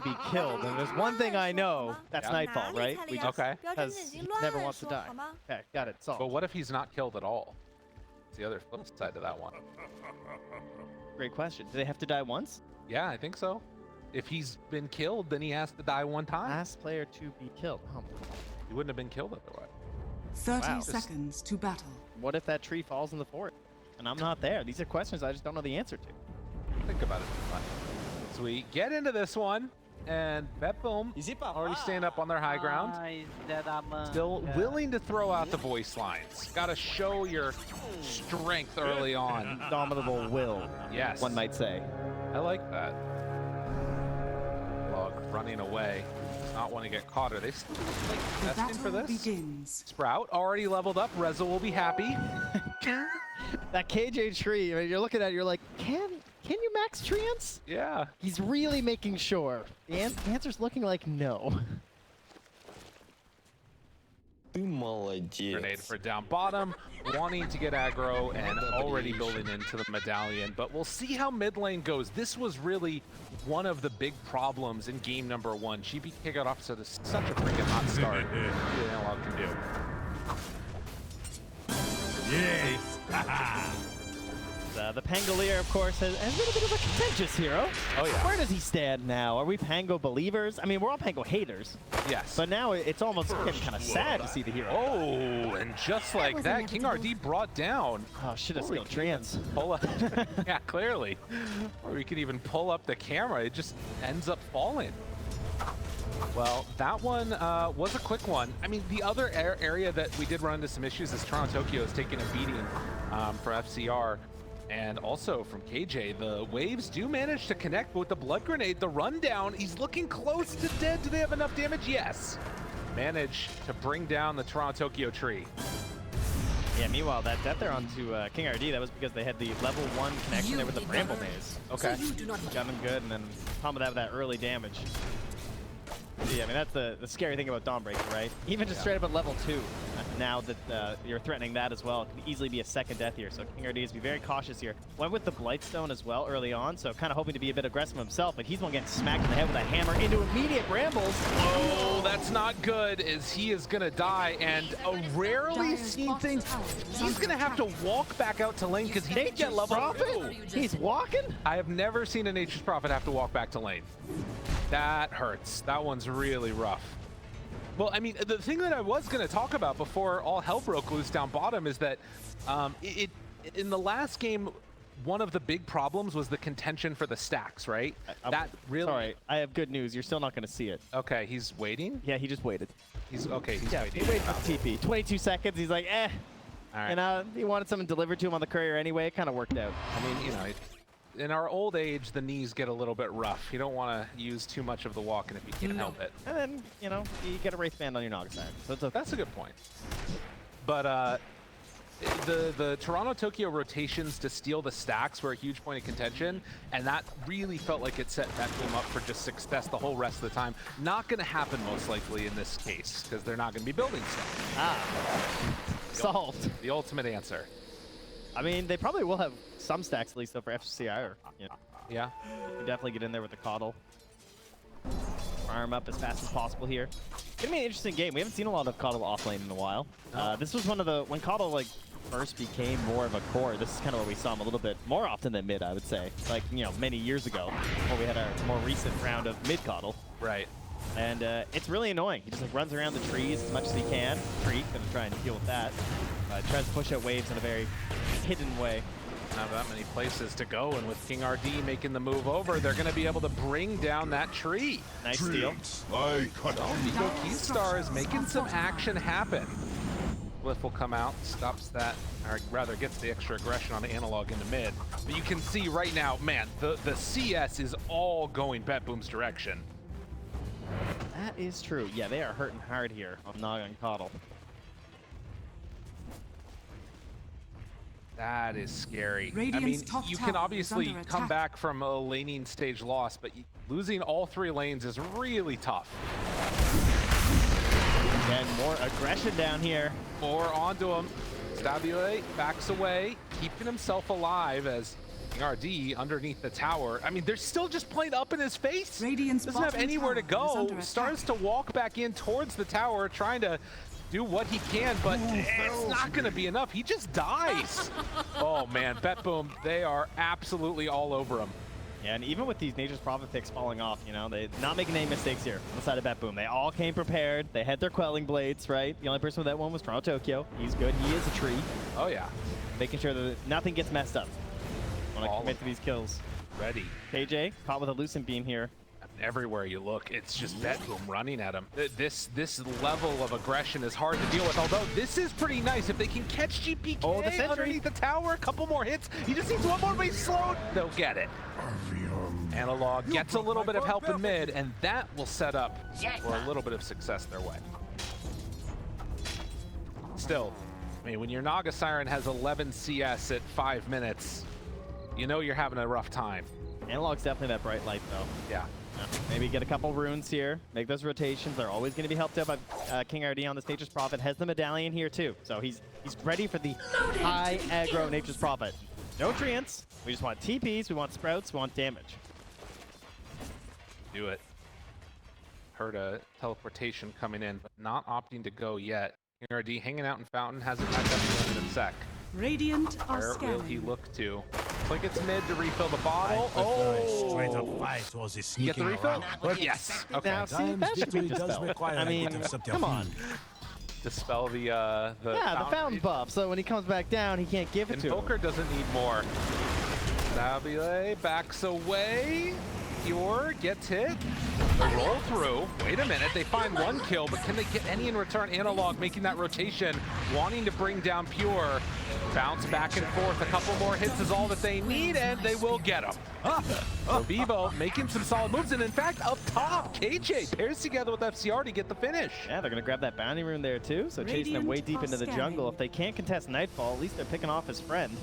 to be killed. And there's one thing I know, that's Nightfall, right? We just, Okay. because he never wants to die. Okay, got it, solved. But what if he's not killed at all? It's the other flip side to that one. Great question. Do they have to die once? Yeah, I think so. If he's been killed, then he has to die one time. Last player to be killed. Oh. He wouldn't have been killed otherwise. 30 seconds to battle. What if that tree falls in the forest and I'm not there? These are questions I just don't know the answer to. Think about it. So we get into this one, and BetBoom already stand up on their high ground. Still willing to throw out the voice lines. Got to show your strength early on. Indomitable will, Yes. one might say. I like that. Log running away. Does not want to get caught. Are they still like The testing for battle this? begins. Sprout already leveled up. Reza will be happy. That KJ tree, I mean, you're looking at it, you're like, can you max Treants? Yeah. He's really making sure. The answer's looking like no. Grenade for down bottom, wanting to get aggro and already building into the medallion, but we'll see how mid lane goes. This was really one of the big problems in game number 1. GB kicked it off to such a freaking hot start. The analog can do. Yes! The Pangolier, of course, has been a bit of a contentious hero. Oh, yeah. Where does he stand now? Are we Pango believers? I mean, we're all Pango haters. Yes. But now it's almost getting kind of sad to see the hero. Oh, and just like that, Kingrd brought down. Oh, should have skilled Treants. Pull up. Yeah, clearly. Or we could even pull up the camera. It just ends up falling. Well, that one was a quick one. I mean, the other area that we did run into some issues is TORONTOTOKYO is taking a beating for FCR. And also from KJ, the waves do manage to connect with the blood grenade. The rundown, he's looking close to dead. Do they have enough damage? Yes. Manage to bring down the TORONTOTOKYO tree. Yeah, meanwhile, that death there onto Kingrd, that was because they had the level 1 connection there with the Bramble Maze. Okay. Got them good, and then combo that with that early damage. Yeah, I mean, that's the scary thing about Dawnbreaker, right? Even just straight up at level 2, now that you're threatening that as well, it could easily be a second death here. So Kingrd is be very cautious here. Went with the Blightstone as well early on, so kind of hoping to be a bit aggressive himself, but he's one getting smacked in the head with a hammer into immediate brambles. Oh, that's not good, as he is going to die, and a rarely seen thing. He's going to have to walk back out to lane because he didn't get level 2. He's walking? I have never seen a Nature's Prophet have to walk back to lane. That hurts. That one's really rough. Well, I mean, the thing that I was going to talk about before all hell broke loose down bottom is that in the last game, one of the big problems was the contention for the stacks, right? That really. Sorry, I have good news. You're still not going to see it. Okay, he's waiting? Yeah, he just waited. He's okay. He's yeah, waiting. He waited for TP. 22 seconds. He's like, eh. All right. And he wanted something delivered to him on the courier anyway. It kind of worked out. I mean, you know, in our old age, the knees get a little bit rough. You don't want to use too much of the walking if you can't help it. And then, you know, you get a Wraith Band on your Naga side. So it's okay. That's a good point. But the TORONTOTOKYO rotations to steal the stacks were a huge point of contention, and that really felt like it set BetBoom up for just success the whole rest of the time. Not going to happen most likely in this case, because they're not going to be building stuff. Solved. The ultimate answer. I mean, they probably will have some stacks at least though for FCI, or you know, yeah, you definitely get in there with the Coddle. Arm up as fast as possible here. It's gonna be an interesting game. We haven't seen a lot of Coddle off lane in a while. This was one of the when Coddle like first became more of a core. This is kind of where we saw him a little bit more often than mid, I would say. Like many years ago, before we had our more recent round of mid Coddle. Right. And it's really annoying. He just like runs around the trees as much as he can. Gonna try and deal with that. Tries to push out waves in a very hidden way. Not that many places to go, and with Kingrd making the move over, they're going to be able to bring down that tree. Nice steal. Vivo Keyd Stars making some action happen. Glyph will come out, stops that, or rather gets the extra aggression on the analog into mid. But you can see right now, man, the CS is all going BetBoom's direction. That is true. Yeah, they are hurting hard here on Naga and Coddle. That is scary. Radiant's I mean, you can obviously come back from a laning stage loss, but losing all 3 lanes is really tough. And more aggression down here. More onto him. Costabile backs away, keeping himself alive as Kingrd underneath the tower. I mean, they're still just playing up in his face. Radiant's Doesn't have bottom anywhere to tower is go. under attack. Starts to walk back in towards the tower, trying to do what he can, but it's not going to be enough. He just dies. Oh man, BetBoom, they are absolutely all over him. Yeah, and even with these Nature's Prophet picks falling off, you know, they're not making any mistakes here on the side of BetBoom. They all came prepared. They had their quelling blades, right? The only person with that one was TORONTOTOKYO. He's good. He is a tree. Oh yeah. Making sure that nothing gets messed up. Want to commit to these kills. Ready. KJ caught with a Lucent Beam here. Everywhere you look, it's just BetBoom running at him. This level of aggression is hard to deal with, although this is pretty nice. If they can catch GPK underneath the tower, a couple more hits, he just needs one more, but he's slowed. They'll get it. Analog gets a little bit of help in mid, and that will set up for a little bit of success their way. Still, I mean, when your Naga Siren has 11 CS at 5 minutes, you know you're having a rough time. Analog's definitely that bright light, though. Yeah. Maybe get a couple runes here, make those rotations. They're always going to be helped out by Kingrd on this Nature's Prophet. Has the medallion here too, so he's ready for the high aggro Nature's Prophet. No treants. We just want TPs. We want sprouts. We want damage. Do it. Heard a teleportation coming in, but not opting to go yet. Kingrd hanging out in Fountain, hasn't back up in a sec. Radiant are Where will he scanning. look to? Looks like it's mid to refill the bottle. Straight up Oh! fight was he Get sneaking the refill? around. Yes. Okay. Now, see, that should be dispelled. I mean, come on. Dispel the Yeah, the fountain buff. So when he comes back down, he can't give it to him. Invoker doesn't need more. Costabile backs away. Pure gets hit. They roll through. Wait a minute. They find one kill, but can they get any in return? Analog making that rotation, wanting to bring down Pure. Bounce back and forth. A couple more hits is all that they need, and they will get him. So Vivo making some solid moves, and in fact, up top, KJ pairs together with FCR to get the finish. Yeah, they're going to grab that bounty rune there too, so chasing them way deep into the jungle. If they can't contest Nightfall, at least they're picking off his friend.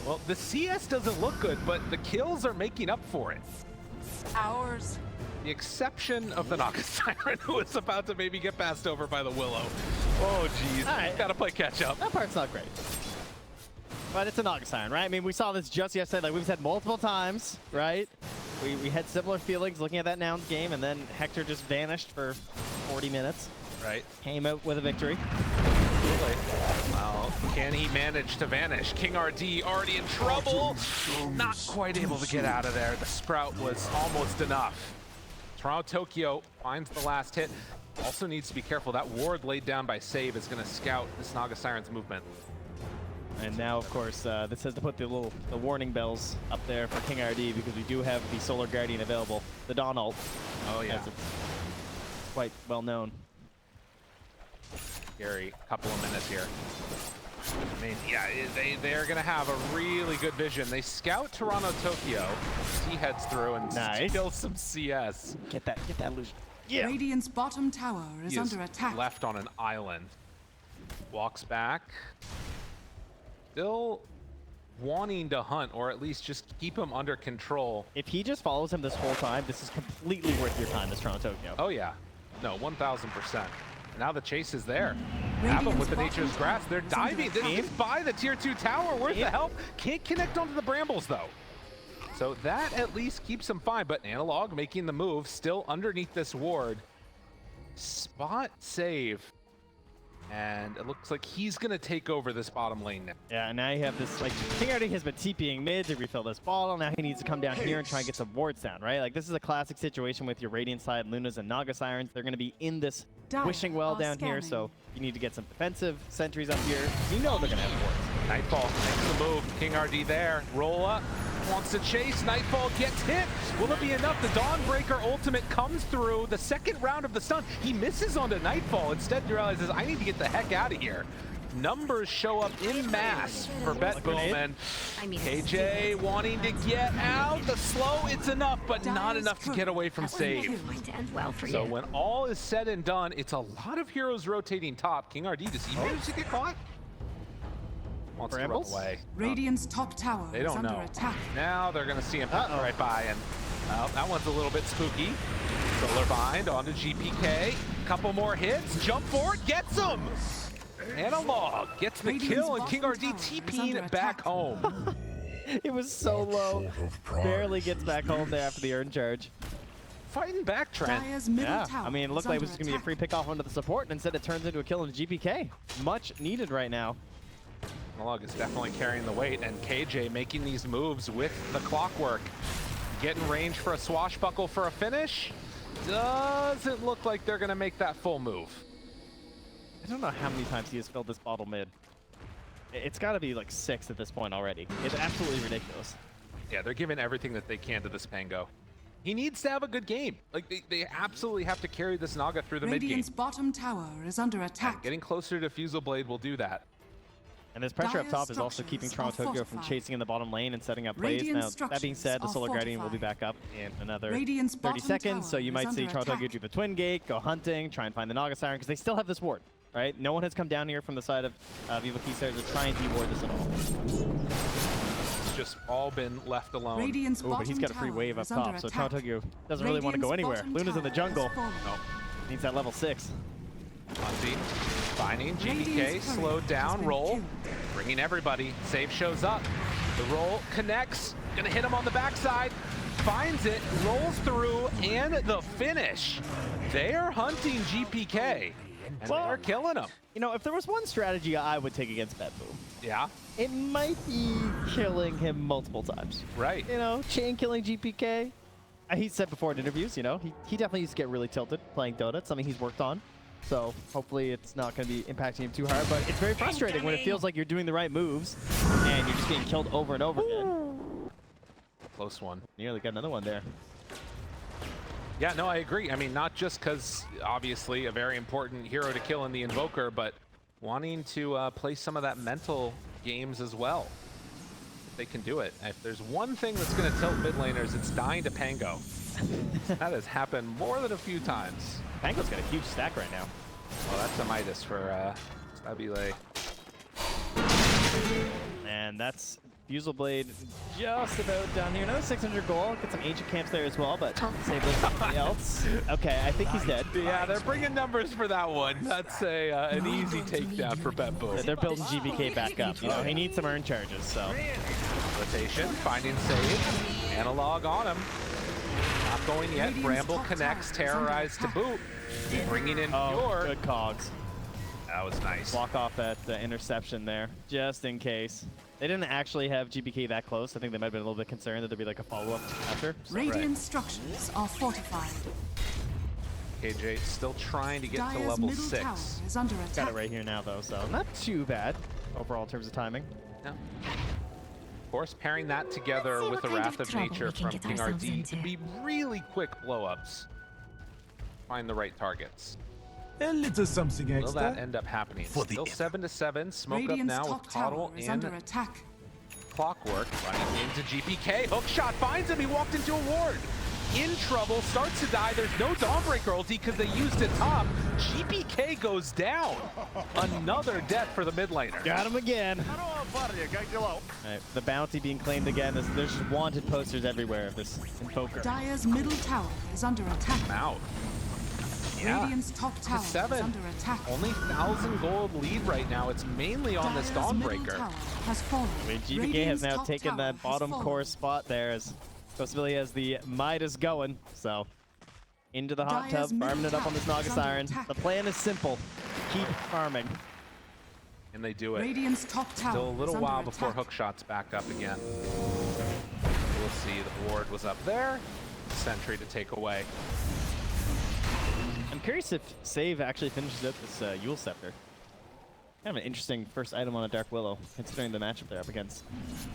Well, the CS doesn't look good, but the kills are making up for it. Ours. The exception of the Naga Siren, who is about to maybe get passed over by the Willow. Oh, geez. All right. Gotta play catch up. That part's not great. But it's a Naga Siren, right? I mean, we saw this just yesterday. Like, we've said multiple times, right? We had similar feelings looking at that Nouns game, and then Hector just vanished for 40 minutes. Right. Came out with a victory. Well, can he manage to vanish? Kingrd already in trouble. Not quite able to get out of there. The Sprout was almost enough. TORONTOTOKYO finds the last hit. Also needs to be careful. That ward laid down by Save is going to scout this Naga Siren's movement. And now, of course, this has to put the warning bells up there for Kingrd because we do have the Solar Guardian available, the Dawn ult. Oh, yeah. It's quite well known. Gary, couple of minutes here. I mean, yeah, they're going to have a really good vision. They scout TORONTOTOKYO. He heads through and kills some CS. Get that illusion. Yeah. Radiant's bottom tower is He under attack. left on an island. Walks back. Still wanting to hunt, or at least just keep him under control. If he just follows him this whole time, this is completely worth your time as TORONTOTOKYO. Oh, yeah. No, 1,000%. Now the chase is there. Have them with the Nature's Grasp. They're diving. This is by the tier 2 tower. Where's the help? Can't connect onto the brambles, though. So that at least keeps him fine. But Analog making the move, still underneath this ward. Spot save. And it looks like he's going to take over this bottom lane now. Yeah, and now you have this, like, Kingrd has been TPing mid to refill this bottle. Now he needs to come down here and try and get some wards down, right? Like, this is a classic situation with your Radiant side, Lunas and Naga Sirens. They're going to be in this wishing well down here, so you need to get some defensive sentries up here. You know they're going to have wards. Nightfall makes the move. Kingrd there. Roll up. Wants to chase. Nightfall gets hit. Will it be enough? The Dawnbreaker ultimate comes through. The second round of the stun. He misses onto Nightfall. Instead, he realizes, I need to get the heck out of here. Numbers show up in mass for BetBoom, and KJ wanting to get out. The slow, it's enough, but not enough to get away from Save. So when all is said and done, it's a lot of heroes rotating top. Kingrd, does he manage to get caught? Wants to run away. Radiant's top tower They is don't under know. attack. Now they're going to see him right by, and that one's a little bit spooky. Solar Bind onto GPK. Couple more hits. Jump forward, gets him. Analog gets the kill, and Kingrd TP'ing back home. It was so low. Barely gets back home there after the earn charge. Fighting back, Trent. Dire's middle Yeah, tower I mean, it looked is like it under was just going to be a attack. free pick off onto the support, and instead it turns into a kill into GPK. Much needed right now. Analog is definitely carrying the weight, and KJ making these moves with the clockwork. Getting range for a swashbuckle for a finish. Doesn't look like they're going to make that full move. I don't know how many times he has filled this bottle mid. It's got to be like 6 at this point already. It's absolutely ridiculous. Yeah, they're giving everything that they can to this Pango. He needs to have a good game. Like, they absolutely have to carry this Naga through the mid game. Radiant's bottom tower is under attack. Getting closer to Fusel Blade will do that. And this pressure up Dire's top is also keeping structures are TORONTOTOKYO from fortified. chasing in the bottom lane and setting up plays. Radiant's Now, that being said, the structures Solar are Guardian will be fortified. back up in another Radiant's 30 bottom seconds, so tower you is might see under TORONTOTOKYO attack. do the Twin Gate, go hunting, try and find the Naga Siren, because they still have this ward, right? No one has come down here from the side of Vivo Keyd Stars to try and de-ward this at all. It's just all been left alone. Radiant's Oh, but bottom he's got a free tower wave up is under top, so attack. TORONTOTOKYO doesn't really want to go Radiant's anywhere. bottom Luna's in the tower jungle. has fallen. No. Needs that level 6. Hunting, finding GBK, Radiant's slowed courier has down, been roll, killed. bringing everybody. Save shows up. The roll connects, gonna hit him on the backside, finds it, rolls through, and the finish. They are hunting GPK, and Well- they're killing him. You know, if there was one strategy I would take against BetBoom, Yeah, it might be killing him multiple times. right. You know, chain killing GPK. He said before in interviews, you know, he definitely used to get really tilted playing Dota. It's something he's worked on. So hopefully it's not going to be impacting him too hard. But it's very frustrating when it feels like you're doing the right moves and you're just getting killed over and over again. Close one. Nearly got another one there. Yeah, no, I agree. I mean, not just because obviously a very important hero to kill in the Invoker, but wanting to play some of that mental games as well. If they can do it. If there's one thing that's going to tilt mid laners, it's dying to Pango. That has happened more than a few times. Pango's got a huge stack right now. Well, that's a Midas for Costabile. And that's Fusel Blade just about down here. Another 600 gold. Get some ancient camps there as well, but save those for somebody else. Okay, I think he's dead. Yeah, they're bringing numbers for that one. That's an easy takedown for BetBoom. They're building GBK back up. You know, he needs some earn charges, so. Rotation, finding save. Analog on him. Not going yet. Radiant's Bramble top connects, tower is under terrorized to attack. boot. Bringing in Oh, Pure. good cogs. That was nice. Block off that interception there, just in case. They didn't actually have GBK that close. I think they might have been a little bit concerned that there'd be like a follow-up after. So. Radiant structures are fortified. KJ still trying to get to Dire's level middle tower 6. is under Got attack. it right here now, though, so not too bad overall in terms of timing. Yeah. Of course, pairing that together see with the what kind Wrath of of trouble Nature we can from get ourselves Kingrd into. to be really quick blow-ups. Find the right targets. A little something Will that extra. end up happening? For the Still 7-7. Smoke Radiant's up now top with tower Coddle is and under attack. Clockwork. Running into GPK. Hook shot finds him. He walked into a ward. In trouble. Starts to die. There's no Dawnbreaker ulti because they used it top. GPK goes down. Another death for the mid laner. Got him again. All right, the bounty being claimed again. There's just wanted posters everywhere of this Invoker. Dire's middle tower is under attack. Out. Yeah. Radiant's top tower is 7. under attack. Only 1,000 gold lead right now. It's mainly on this Dire's middle Dawnbreaker. tower has fallen. I mean, GBK Radiant's has now top taken tower that has bottom fallen. core spot there as Costabile has the Midas going. So into the hot Dire's tub, farming it middle up on this tower Naga is under Siren. attack. The plan is simple. Keep farming. And they do it. Radiant's top tower Still a little is while under before attack. hook shots back up again. We'll see. The ward was up there. Sentry to take away. I'm curious if Save actually finishes up this Yule Scepter. Kind of an interesting first item on a Dark Willow, considering the matchup they're up against.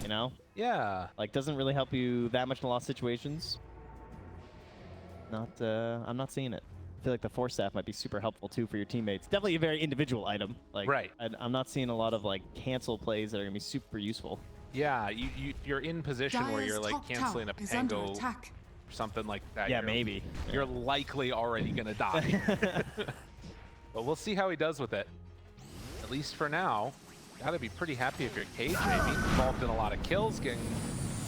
You know? Yeah. Like, doesn't really help you that much in a lot of situations. I'm not seeing it. I feel like the Force Staff might be super helpful too for your teammates. Definitely a very individual item. Like, Right. I'm not seeing a lot of like cancel plays that are gonna be super useful. Yeah, you're in position where Dire's you're like top canceling a tower is under Pango attack. or something like that. Yeah, You're- maybe. You're likely already gonna die. But we'll see how he does with it. At least for now. Gotta be pretty happy if you're KJ. Being involved in a lot of kills, getting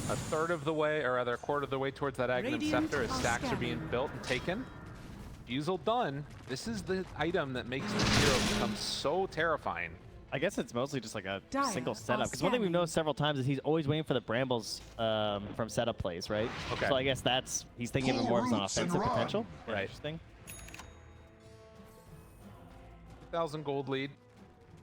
a third of the way, or rather a quarter of the way towards that Aghanim Radiant Scepter as are stacks are being scanning. built and taken. Fusel done. This is the item that makes the hero become so terrifying. I guess it's mostly just like a Dire single are setup. Because one thing we've scanning. noticed several times is he's always waiting for the brambles from setup plays, right? Okay. So I guess he's thinking of it more as an offensive potential. Yeah, Right. Interesting. 1,000 gold lead.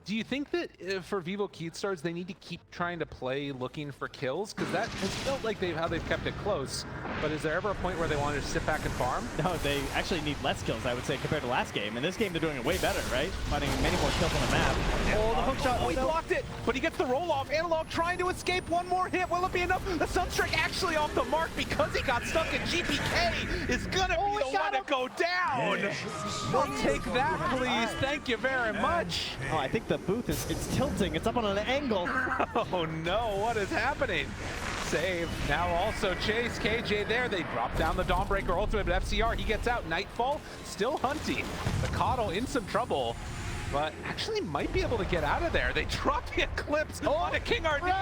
Do you think that for Vivo Keyd Stars, they need to keep trying to play looking for kills? Because that has felt like how they've kept it close. But is there ever a point where they want to just sit back and farm? No, they actually need less kills, I would say, compared to last game. In this game, they're doing it way better, right? Finding many more kills on the map. Oh, the hook shot. Oh, he blocked it, but he gets the roll off. Analog trying to escape. One more hit. Will it be enough? The Sunstrike actually off the mark because he got stuck in GPK. Is gonna be the one to go down. We'll take that, please. Thank you very much. Oh, I think the booth it's tilting. It's up on an angle. Oh no, what is happening? Save. Now also Chase, KJ there. They drop down the Dawnbreaker ultimate, but FCR, he gets out. Nightfall still hunting. The Coddle in some trouble, but actually might be able to get out of there. They drop the Eclipse on a Kingrd.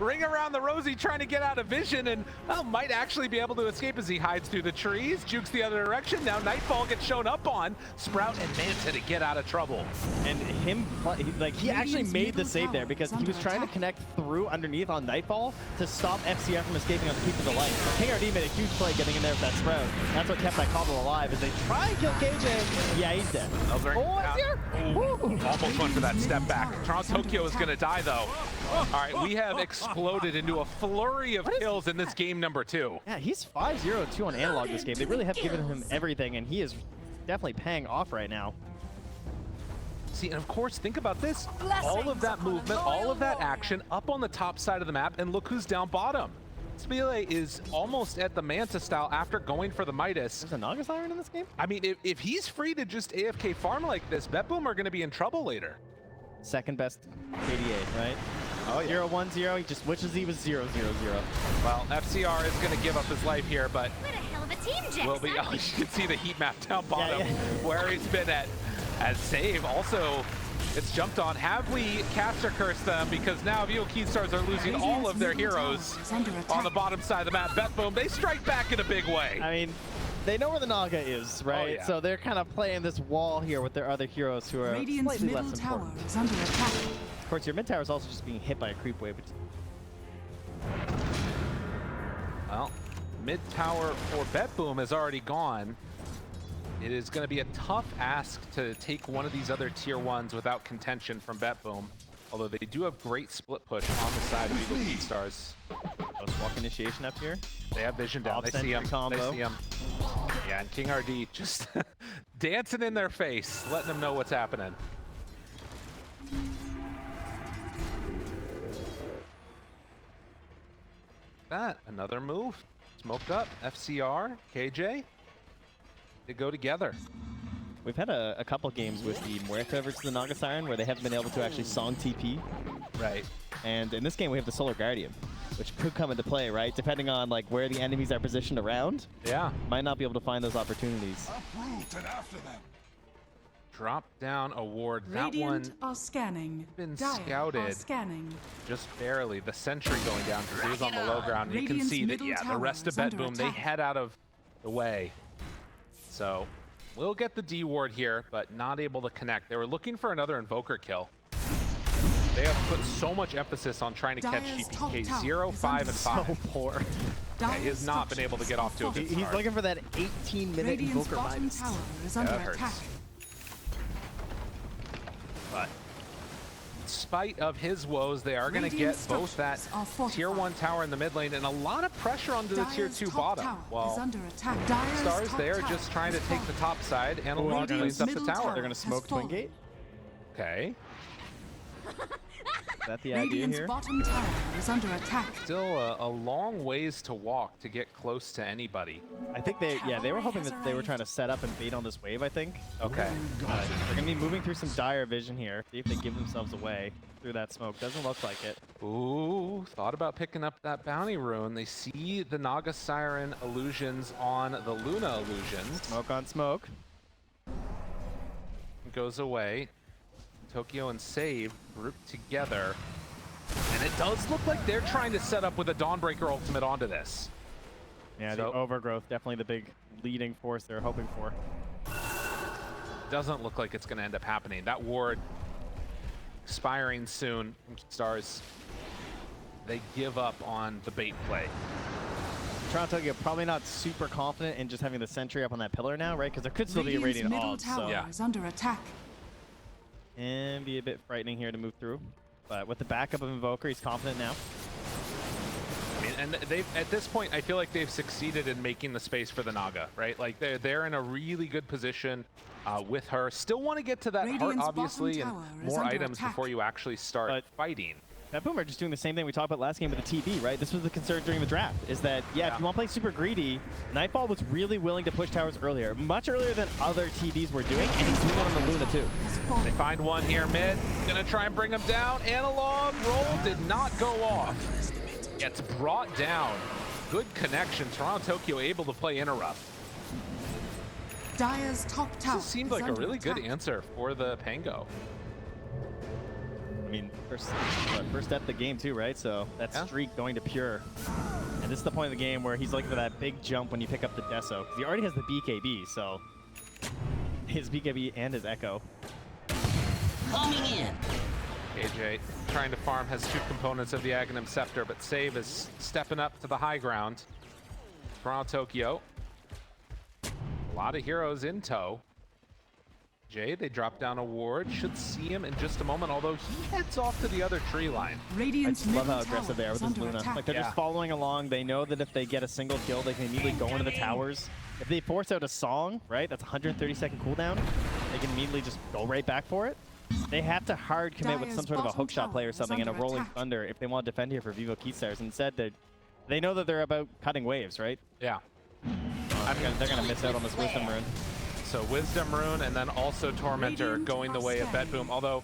Ring around the Rosie trying to get out of vision, and might actually be able to escape as he hides through the trees. Jukes the other direction. Now Nightfall gets shown up on. Sprout and Manta to get out of trouble. And he actually made the save there because he was trying to connect through underneath on Nightfall to stop FCR from escaping on the Keep of the Light. So Kingrd made a huge play getting in there with that Sprout. That's what kept that Cobble alive as they try and kill KJ. Yeah, he's dead. Oh, FCR! Almost went for that step back. TORONTOTOKYO is going to die, though. All right, we have exploded into a flurry of kills in this game number 2. Yeah, he's 5-0-2 on Analog this game. They really have given him everything, and he is definitely paying off right now. See, and of course, think about this. All of that movement, all of that action up on the top side of the map, and look who's down bottom. Costabile is almost at the Manta style after going for the Midas. There's a Naga Siren in this game? I mean, if he's free to just AFK farm like this, BetBoom are going to be in trouble later. Second best KDA, right? Oh, yeah. 0-1-0, he just wishes he was 0-0-0. Well, FCR is going to give up his life here, but What a hell of a team, Jackson. will be. Oh, you can see the heat map down bottom where he's been at. As Save also it's jumped on. Have we caster cursed them? Because now Vivo Keyd Stars are losing all of their heroes on the bottom side of the map. BetBoom, they strike back in a big way. I mean, they know where the Naga is, right? Oh, yeah. So they're kind of playing this wall here with their other heroes who are Radiant's slightly middle less tower important. is under attack. Of course, your mid tower is also just being hit by a creep wave. Well, mid tower for BetBoom is already gone. It is going to be a tough ask to take one of these other tier 1s without contention from BetBoom. Although they do have great split push on the side of Vivo Keyd Stars. Walk initiation up here. They have vision down. They see him. Combo. They see him. Yeah, and Kingrd just dancing in their face, letting them know what's happening. That another move. Smoked up. FCR, KJ. They go together. We've had a couple games with the Muerta versus the Naga Siren where they haven't been able to actually song TP. Right. And in this game we have the Solar Guardian, which could come into play, right? Depending on like where the enemies are positioned around. Yeah. Might not be able to find those opportunities. Drop down a ward. That Radiant one are scanning. been Dire scouted. are scanning. just barely. The sentry going down because he was on the low ground. And you can Radiant's see that, middle yeah, the tower rest of is under BetBoom, they attack. head out of the way. So we'll get the D ward here, but not able to connect. They were looking for another Invoker kill. They have put so much emphasis on trying to catch Dire's top GPK tower 0, is 5, under and 5. So poor. Yeah, he has not been able to get off to a good He's start. looking for that 18-minute Radiant's Invoker bottom minus. tower is under that hurts. attack. But in spite of his woes, they are going to Radiant get both that structures are tier 1 tower in the mid lane and a lot of pressure onto the tier Dire's 2 top bottom. tower is Well, under attack. Dire's Stars top there tower just trying to has take the fallen. top side. Analog Radiant's cleans up the middle tower. tower They're going to smoke has Twin fallen. Gate. Okay. Is that the idea Radiant's here? bottom tower is under attack. Still a long ways to walk to get close to anybody. I think they were hoping that they were trying to set up and bait on this wave, I think. Okay. They're going to be moving through some dire vision here. See if they give themselves away through that smoke. Doesn't look like it. Ooh, thought about picking up that bounty rune. They see the Naga Siren illusions on the Luna illusions. Smoke on smoke. Goes away. Tokyo and Save grouped together. And it does look like they're trying to set up with a Dawnbreaker ultimate onto this. Yeah, So- the overgrowth, definitely the big leading force they're hoping for. Doesn't look like it's going to end up happening. That ward expiring soon from Stars. They give up on the bait play. TORONTOTOKYO probably not super confident in just having the sentry up on that pillar now, right? Because there could still be a Radiant's radiant middle ult, tower so Yeah. is under attack. and be a bit frightening here to move through. But with the backup of Invoker, he's confident now. I mean, and they've at this point, I feel like they've succeeded in making the space for the Naga, right? Like they're in a really good position with her. Still want to get to that heart, Radiant's obviously, and bottom tower is more under items attack. before you actually start But- fighting. BetBoom are just doing the same thing we talked about last game with the TB, right? This was the concern during the draft, is that, yeah, if you want to play super greedy, Nightfall was really willing to push towers earlier, much earlier than other TBs were doing, and he's doing it on the Luna too. They find one here mid. Gonna try and bring him down. Analog roll did not go off. Gets brought down. Good connection. TORONTOTOKYO able to play interrupt. Dire's top tower This seemed is like a under really good attack. answer for the Pango. I mean, first step of the game too, right? So that Yeah. streak going to pure. And this is the point of the game where he's looking for that big jump when you pick up the Deso. 'Cause he already has the BKB, so his BKB and his Echo. Coming in. AJ trying to farm, has two components of the Aghanim Scepter, but Save is stepping up to the high ground. TORONTOTOKYO. A lot of heroes in tow. Jay, they drop down a ward. Should see him in just a moment, although he heads off to the other tree line. I Radiant's just love middle how aggressive they are tower with is this under Luna. attack. Like they're Yeah. just following along. They know that if they get a single kill, they can immediately go into the towers. If they force out a song, right, that's 130-second cooldown, they can immediately just go right back for it. They have to hard commit with Dire's some sort of a bottom hookshot play tower or is something and a under rolling attack. thunder if they want to defend here for Vivo Keyd Stars. Instead, they know that they're about cutting waves, right? Yeah. They're gonna miss out on this Wisdom Rune. So Wisdom Rune and then also Tormentor Radiant going the way of Costabile. BetBoom. Although,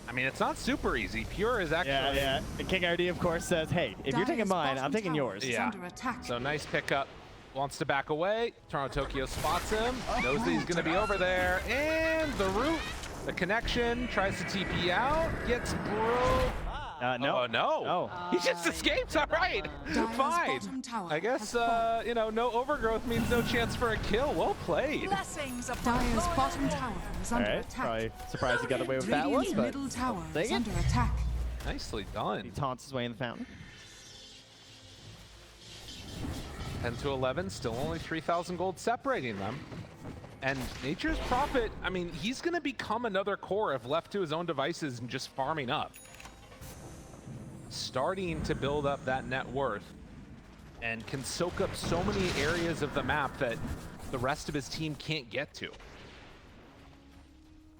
I mean, it's not super easy. Pure is actually... Yeah, yeah. And Kingrd, of course, says, hey, if you're taking Dire's mine, bottom I'm taking tower yours. is Yeah. under attack. So nice pickup. Wants to back away. TORONTOTOKYO spots him. Knows that he's going to be over there. And the root, the connection, tries to TP out. Gets broke. No. Oh, no. Oh. He just escapes. All right. Dire's Fine. bottom tower I guess, has fallen. you know, no overgrowth means no chance for a kill. Well played. Dire's bottom tower is All under right. attack. Probably surprised he got away with that one, Radiant's but middle tower take is it. under attack. Nicely He done. taunts his way in the fountain. 10 to 11, still only 3,000 gold separating them. And Nature's Prophet, I mean, he's going to become another core if left to his own devices and just farming up. Starting to build up that net worth and can soak up so many areas of the map that the rest of his team can't get to.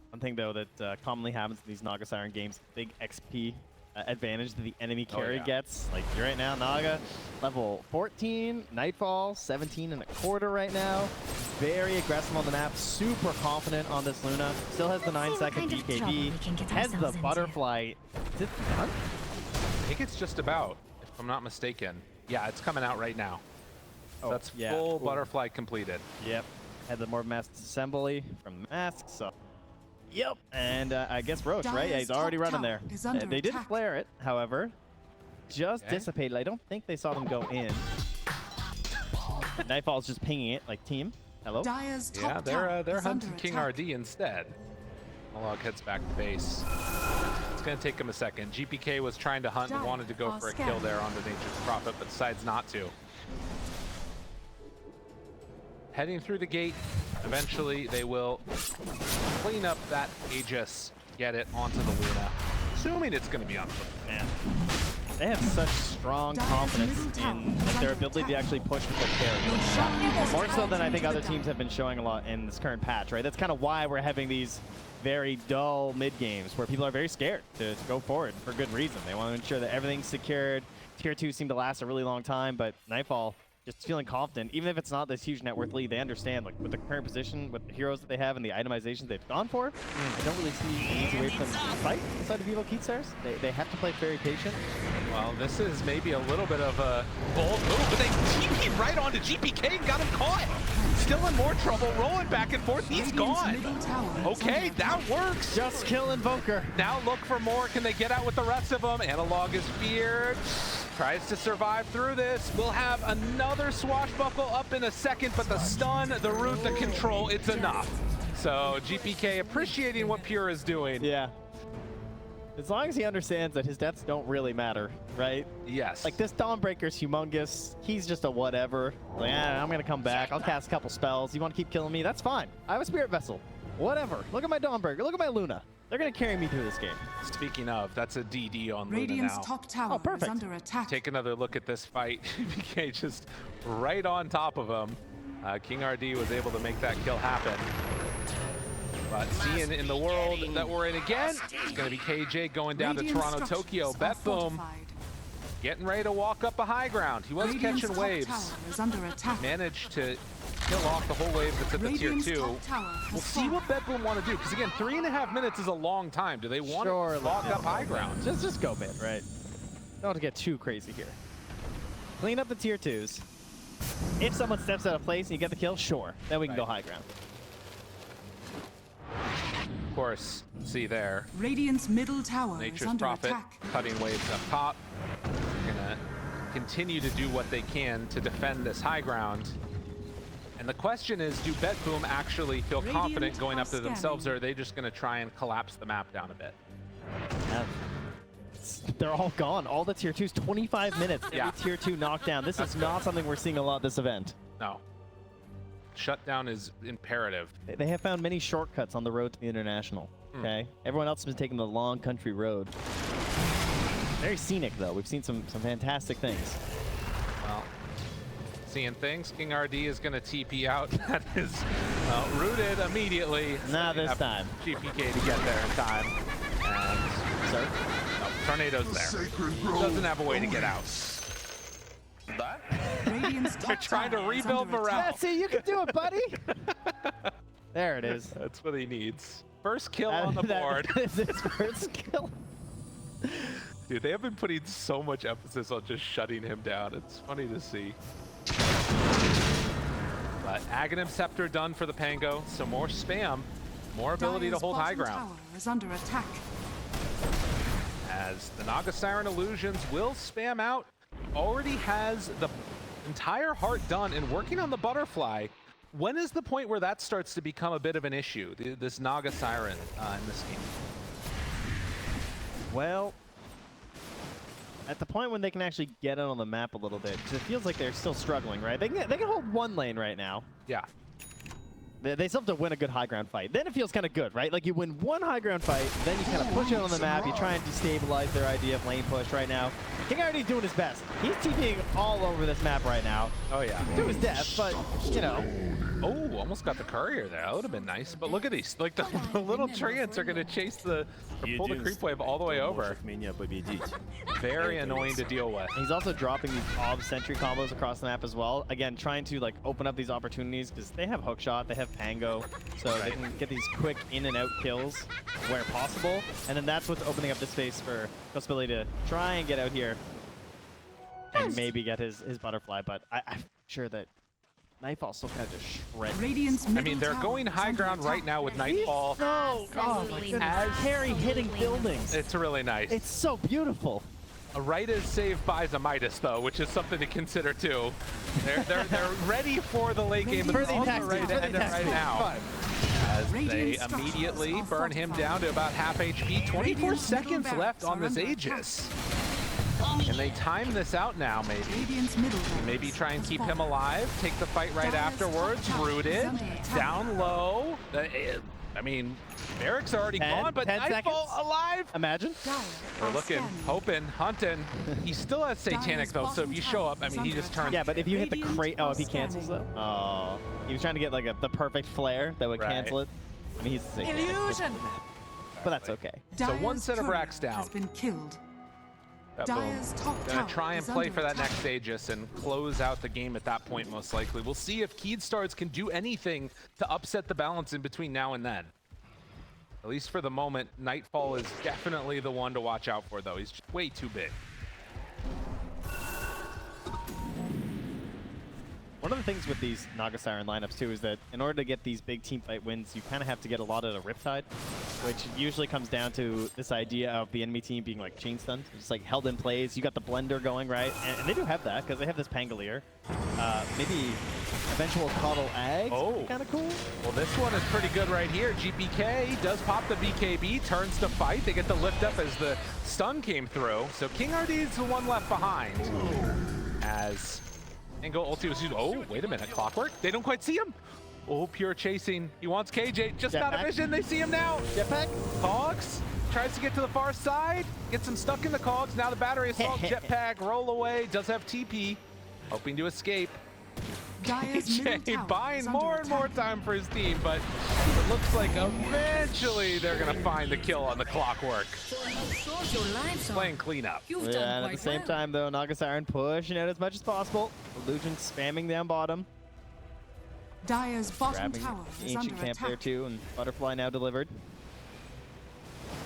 One thing, though, that commonly happens in these Naga Siren games, big XP advantage that the enemy carry yeah. gets. Like, right now, Naga, level 14, Nightfall, 17 and a quarter right now. Very aggressive on the map, super confident on this Luna. Still has the 9-second kind of trouble BKB, we can get has the ourselves into. butterfly. Is it done? I think it's just about, if I'm not mistaken. Yeah, it's coming out right now. So Oh, that's yeah. full Ooh. butterfly completed. Yep. Had the more masks assembly from the masks, so. Yep. And I guess Roche, right? Yeah, he's Dire's already top running there. tower is under They did attack. flare it, however. Just Okay. dissipated. I don't think they saw them go in. Nightfall's just pinging it like team. Hello? Dire's top Yeah, tower they're is hunting under King attack. RD instead. Malog heads back to base. It's gonna take him a second. GPK was trying to hunt and Dire wanted to go are for a kill scanning. there on the Nature's Prophet, but decides not to. Heading through the gate. Eventually, they will clean up that Aegis, get it onto the Luna. Assuming it's gonna be on foot. Man. They have such strong Dire's confidence middle tower in is like, their under ability to attack. actually push with their carry. More so than I think other teams have been showing a lot in this current patch, right? That's kind of why we're having these very dull mid games where people are very scared to go forward for good reason. They want to ensure that everything's secured. Tier 2 seem to last a really long time, but Nightfall just feeling confident. Even if it's not this huge net worth lead, they understand, like, with the current position, with the heroes that they have and the itemizations they've gone for, I don't really see an easy way for them to fight inside of Vivo Keyd Stars. They have to play very patient. Well, this is maybe a little bit of a bold move, but they TP'd right onto GPK and got him caught. Still in more trouble, rolling back and forth. He's Radiant's gone. middle tower is Okay, under that attack. works. Just kill Invoker. Now look for more. Can they get out with the rest of them? Analog is feared. Tries to survive through this. We'll have another swashbuckle up in a second, but the stun, the root, the control, it's enough. So GPK appreciating what Pure is doing. Yeah. As long as he understands that his deaths don't really matter, right? Yes. Like, this Dawnbreaker's humongous. He's just a whatever. Like, I'm going to come back. I'll cast a couple spells. You want to keep killing me? That's fine. I have a Spirit Vessel. Whatever. Look at my Dawnbreaker. Look at my Luna. They're going to carry me through this game. Speaking of, that's a DD on Luna Radiant's now. top tower is perfect. under attack. Take another look at this fight. BK just right on top of him. Kingrd was able to make that kill happen. But seeing in the world that we're in again, it's going to be KJ going down Radiant to TORONTOTOKYO. structures are BetBoom fortified. getting ready to walk up a high ground. He was Radiant's catching top waves. tower is under attack. Managed to kill off the whole wave that's at the Radiant's tier 2. top tower has We'll see what fallen. BetBoom want to do, because again, 3.5 minutes is a long time. Do they want Sure, to walk up high ground? Just go mid, right? Don't want to get too crazy here. Clean up the tier 2s. If someone steps out of place and you get the kill, sure. Then we can go high ground. Of course, see there, Radiant's middle tower is Nature's under Prophet attack. cutting waves up top. They're gonna continue to do what they can to defend this high ground. And the question is, do BetBoom actually feel Radiant confident going up are to themselves, scanning. or are they just gonna try and collapse the map down a bit? Yeah. They're all gone. All the tier 2s, 25 minutes. Every Yeah. tier 2 knockdown. This is not something we're seeing a lot this event. No. Shutdown is imperative. They have found many shortcuts on the road to the international. Okay, everyone else has been taking the long country road. Very scenic, though. We've seen some fantastic things. Well, seeing things, Kingrd is going to TP out. That is rooted immediately. Not this Have time. GPK to get there in time. And Sir? no, Tornado's there. Doesn't have a way to get out. Radiant's top They're trying to tower is rebuild under morale. attack. Yeah, see, you can do it, buddy. There it is. That's what he needs. First kill on the board. That is his first kill. Dude, they have been putting so much emphasis on just shutting him down. It's funny to see. But Aghanim Scepter done for the Pango. Some more spam. More ability to Dire's hold high bottom ground. tower is under attack. As the Naga Siren Illusions will spam out. Already has the entire heart done and working on the butterfly. When is the point where that starts to become a bit of an issue, this Naga Siren in this game? Well, at the point when they can actually get out on the map a little bit, 'cause it feels like they're still struggling, right? They can hold one lane right now. Yeah. They still have to win a good high ground fight. Then it feels kind of good, right? Like you win one high ground fight, then you kind of push it on the map. You try and destabilize their idea of lane push right now. Kingrd doing his best. He's TPing all over this map right now. Oh, yeah. To his death, but, you know. Oh, almost got the courier there. That would have been nice. But look at these. Like, the little treants are going to chase or pull the creep wave all the way over. Very annoying to deal with. He's also dropping these ob sentry combos across the map as well. Again, trying to like open up these opportunities because they have hookshot, they have Pango, so they can get these quick in and out kills where possible. And then that's what's opening up the space for Costabile to try and get out here and maybe get his butterfly. But I'm sure that Nightfall still kind of just shreds. Radiant's I middle mean, they're tower going is high under ground attack. right now with Nightfall. Oh my goodness. Carry hitting buildings. It's really nice. It's so beautiful. Right is saved by Zamitis, though, which is something to consider, too. They're ready for the late game, but For they're the also attack ready speed, to for the end it attack right speed. now. As they Radiant structures immediately are burn him fortified. down to about half HP. 24 Radiant's seconds middle left on barracks this are under attack. Aegis. Can they time this out now, maybe? Radiant's middle Maybe barracks try and has keep him fallen. alive, take the fight right Dire's afterwards, top tower is rooted, under attack. down low. I mean, barracks are already 10 gone, but 10 Nightfall seconds. alive. Imagine. Dire We're are looking, scanning. hoping, hunting. He still has Satanic, Dire's though, so if bottom you show up, I tower mean, he is just under turns. Yeah, but if you hit the Radiant crate, oh, if he are cancels it, scanning. oh, he was trying to get like the perfect flare that would Right. cancel it. I mean, he's Illusion. but that's okay. So Dire's one set of courier racks down. has been killed. That Dire's top Gonna tower try and is play under for that attack. next Aegis and close out the game at that point, most likely. We'll see if Keyd Stars can do anything to upset the balance in between now and then. At least for the moment, Nightfall is definitely the one to watch out for, though. He's just way too big. One of the things with these Naga Siren lineups too is that in order to get these big team fight wins, you kind of have to get a lot of the Riptide, which usually comes down to this idea of the enemy team being like chain stunned, just like held in place. You got the blender going, right? And they do have that because they have this Pangolier. Maybe eventual Coddle Ag. Oh, kind of cool. Well, this one is pretty good right here. GPK does pop the BKB, turns to fight. They get the lift up as the stun came through. So Kingrd is the one left behind. As Angle ulti was used. Oh, wait a minute. Clockwork? They don't quite see him. Oh, Pure chasing. He wants KJ. Just out of vision. They see him now. Jetpack. Cogs tries to get to the far side. Gets him stuck in the Cogs. Now the battery assault. Jetpack roll away. Does have TP. Hoping to escape. Dire's middle KJ tower buying is under more and more attack. time for his team, but it looks like eventually they're going to find the kill on the Clockwork. Playing cleanup. Yeah, and at the same time, though, Naga Siren pushing out as much as possible. Illusion spamming down bottom. Dire's bottom Grabbing tower the is ancient under camp there, attack. too, and Butterfly now delivered.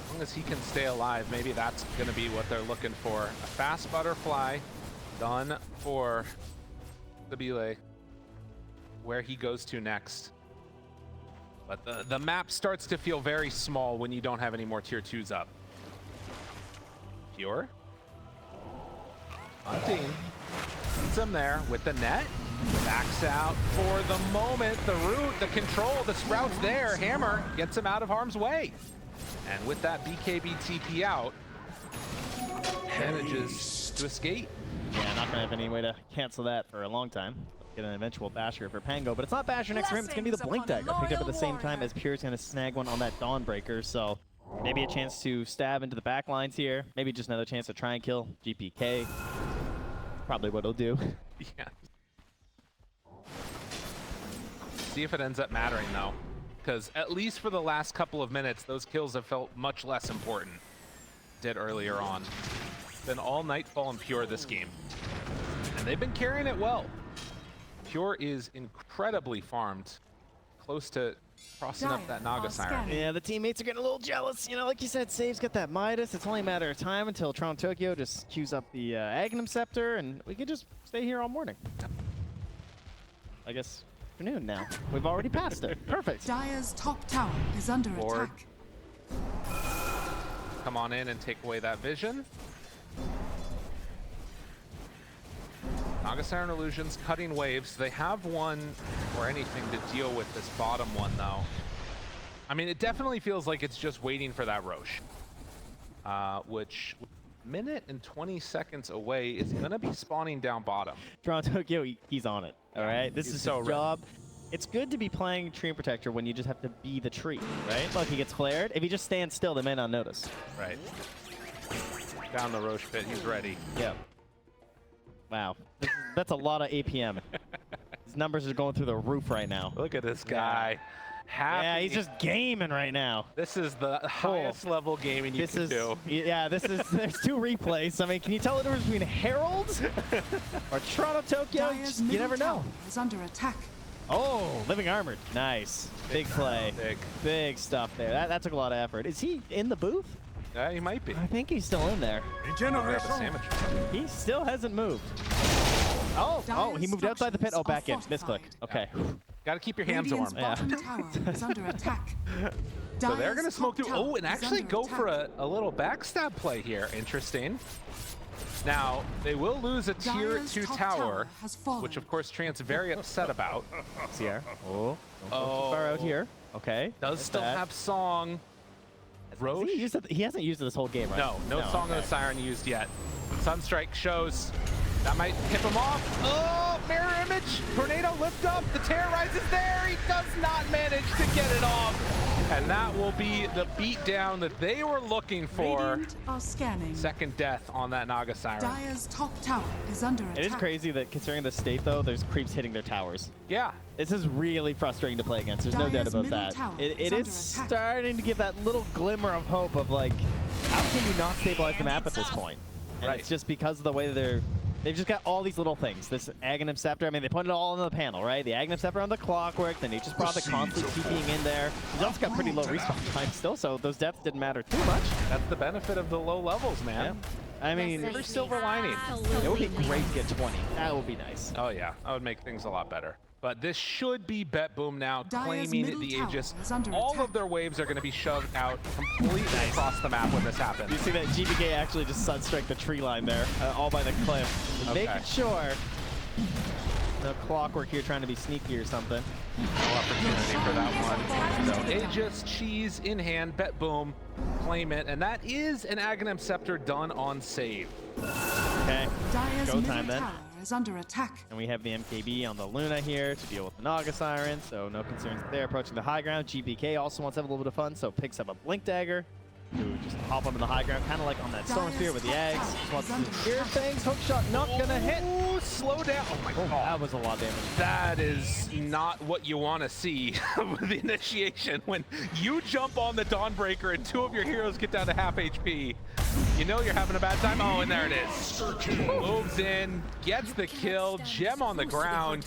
As long as he can stay alive, maybe that's going to be what they're looking for. A fast Butterfly done for Costabile, where he goes to next. But the map starts to feel very small when you don't have any more tier 2s up. Pure. Hunting. Puts him there with the net. Backs out for the moment. The root, the control, the Sprout's there. Hammer gets him out of harm's way. And with that BKB TP out, manages to escape. Yeah, not going to have any way to cancel that for a long time. Get an eventual Basher for Pango, but it's not Basher next to him. It's going to be the Blink Dagger picked up at the same time as Pure's going to snag one on that Dawnbreaker. So maybe a chance to stab into the back lines here. Maybe just another chance to try and kill GPK. Probably what he'll do. Yeah. See if it ends up mattering though, because at least for the last couple of minutes, those kills have felt much less important. Did earlier on. It's been all Nightfall and Pure this game, and they've been carrying it well. Pure is incredibly farmed, close to crossing up that Naga Siren. Yeah, the teammates are getting a little jealous. You know, like you said, Save's got that Midas. It's only a matter of time until TORONTOTOKYO just queues up the Agnum Scepter, and we can just stay here all morning. I guess afternoon now. We've already passed it. Perfect. Dire's top tower is under Lord. attack. Come on in and take away that vision. Naga Siren Illusions cutting waves. They have one or anything to deal with this bottom one, though. I mean, it definitely feels like it's just waiting for that Roche. Which, minute and 20 seconds away, is going to be spawning down bottom. TORONTOTOKYO, he's on it. All right? This He's is so his ready. job. It's good to be playing Tree Protector when you just have to be the tree, right? Look, he gets flared. If he just stands still, they may not notice. Right. Down the Roche pit, he's ready. Yep. Wow. That's a lot of APM. His numbers are going through the roof right now. Look at this guy. Happy. Yeah, he's just gaming right now. This is the highest level gaming you can do. Yeah, this is, there's two replays. I mean, can you tell the difference between Herald or TORONTOTOKYO? Dire's You middle never know. tower is under attack. Oh, Living Armored. Nice. Big play. Big. Stuff there. That took a lot of effort. Is he in the booth? Yeah, he might be. I think he's still in there. Grab a sandwich. He still hasn't moved. Oh, he moved outside the pit. Oh, back in. Misclick. Okay. Got to keep your hands warm. Radiant's bottom tower is under attack. So they're going to Dire's smoke top through. tower Oh, and is actually under go for attack. a little backstab play here. Interesting. Now, they will lose a tier Dire's 2 top tower, has fallen. which of course Trant's very upset about. CR. Oh. Don't go too far out here. Okay. Does Missed still that. have Song. Roche? He hasn't used it this whole game, right? No Song of the Siren used yet. Sunstrike shows. That might tip him off. Oh, mirror image. Tornado lift up. The terrorize is there. He does not manage to get it off. And that will be the beatdown that they were looking for. Radiant are scanning. Second death on that Naga Siren. Dire's top tower is under attack. It is crazy that considering the state, though, there's creeps hitting their towers. Yeah. This is really frustrating to play against. There's no doubt Dire's about middle that. tower It is is under attack. starting to give that little glimmer of hope of, like, how can you not stabilize the map at this point? And Right. it's just because of the way that they've just got all these little things. This Agnum Scepter, I mean, they put it all on the panel, right? The Agnum Scepter on the Clockwork, then he just brought the constant TPing in there. He's also got pretty low respawn time still, so those deaths didn't matter too much. That's the benefit of the low levels, man. I mean, Every silver lining. it would be great to get 20. That would be nice. Oh yeah, that would make things a lot better. But this should be BetBoom now, Dire's claiming middle the tower Aegis. is under All attack. of their waves are going to be shoved out completely across the map when this happens. You see that GBK actually just sunstrike the tree line there, all by the cliff. Just Okay. making sure no clockwork here trying to be sneaky or something. No opportunity for that one. So Aegis, cheese in hand, BetBoom, claim it. And that is an Aghanim Scepter done on save. Okay, Dire's go middle time then. tower is under attack. And we have the MKB on the Luna here to deal with the Naga Siren, so no concerns there. Approaching the high ground, GBK also wants to have a little bit of fun, so picks up a Blink Dagger to just hop onto the high ground, kind of like on that Storm Sphere with the eggs. Just wants to hear things. Hook shot not gonna hit. Ooh, slow down. Oh my Oh, god. that was a lot of damage. That is not what you want to see with the initiation. When you jump on the Dawnbreaker and two of your heroes get down to half HP, you know you're having a bad time. Oh, and there it is. Moves in, gets the kill, gem on the ground.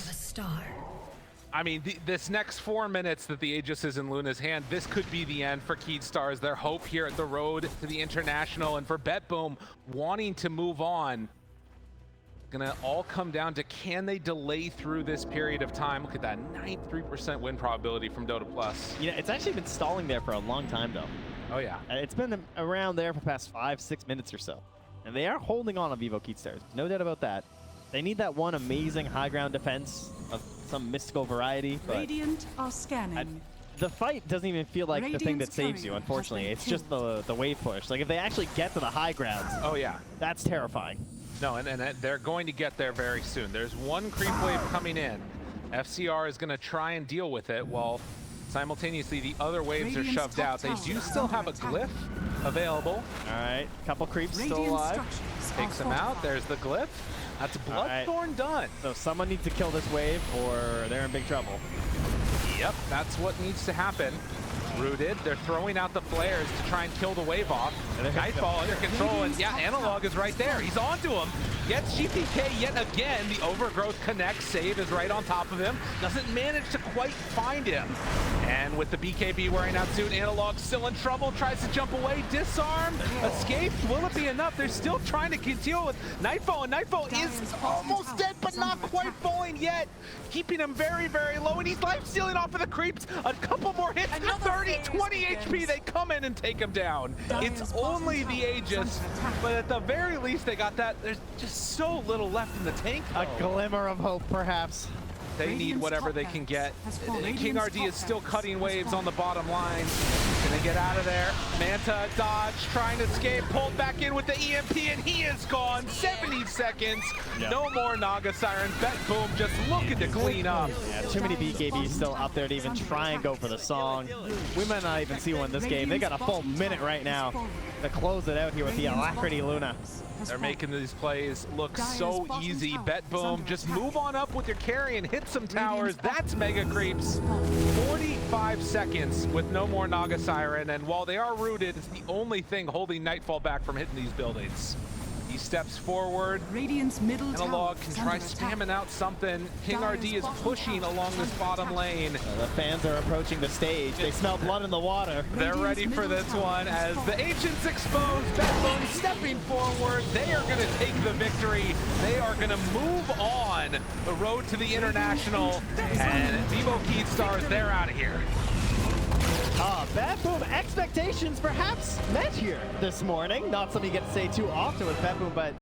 I mean, this next 4 minutes that the Aegis is in Luna's hand, this could be the end for Keyd Stars. Their hope here at the road to the International, and for BetBoom wanting to move on. Gonna all come down to, can they delay through this period of time? Look at that, 93% win probability from Dota Plus. You know, it's actually been stalling there for a long time, though. Oh yeah. It's been around there for the past 5-6 minutes or so. And they are holding on Vivo Keyd Stars. No doubt about that. They need that one amazing high ground defense of some mystical variety, but Radiant are scanning. the fight doesn't even feel like the thing that Radiant's saves you, courier unfortunately. has It's been just the wave push. Like, if they actually get to the high grounds, Oh yeah. that's terrifying. No, and they're going to get there very soon. There's one creep wave coming in. FCR is going to try and deal with it while simultaneously the other waves are Radiant's shoved top out. They tower do is still under have a attack. glyph available. All right, couple creeps still Radiant alive. structures Takes are him out. fortified. There's the glyph. That's right. Bloodthorn done. So someone needs to kill this wave or they're in big trouble. Yep, that's what needs to happen. Rooted, they're throwing out the flares to try and kill the wave off. Nightfall under control, and yeah, Analog is right there. He's onto him. Gets GPK yet again. The Overgrowth connects. Save is right on top of him. Doesn't manage to quite find him. And with the BKB wearing out soon, Analog still in trouble. Tries to jump away. Disarmed. Escaped. Will it be enough? They're still trying to deal with Nightfall, and Nightfall is almost dead, but not quite falling yet. Keeping him very, very low, and he's life-stealing off of the creeps. A couple more hits. 30, 20 HP. They come in and take him down. It's only the Aegis, but at the very least they got that. There's just so little left in the tank. A glimmer of hope, perhaps. They need whatever they can get. Kingrd is still cutting waves on the bottom line. Gonna get out of there. Manta dodge, trying to escape, pulled back in with the EMP, and he is gone. 70 seconds. Yep. No more Naga Siren. BetBoom just looking to clean up. Yeah, too many BKBs still up there to even try and go for the song. We might not even see one this game. They got a full minute right now to close it out here with the Alacrity Luna. They're making these plays look so easy. BetBoom, just move on up with your carry and hit some towers. That's mega creeps. 45 seconds with no more Naga Siren, and while they are rooted, it's the only thing holding Nightfall back from hitting these buildings. He steps forward. Radiant's middle Analog tower can is try under attack. spamming out something. Kingrd is pushing along this bottom lane. The fans are approaching the stage. They smell blood in the water. They're ready for this one as the Ancients exposed. BetBoom stepping forward. They are going to take the victory. They are going to move on the road to the International. And Vivo Keyd Stars, they're out of here. BetBoom expectations perhaps met here this morning. Not something you get to say too often with BetBoom, but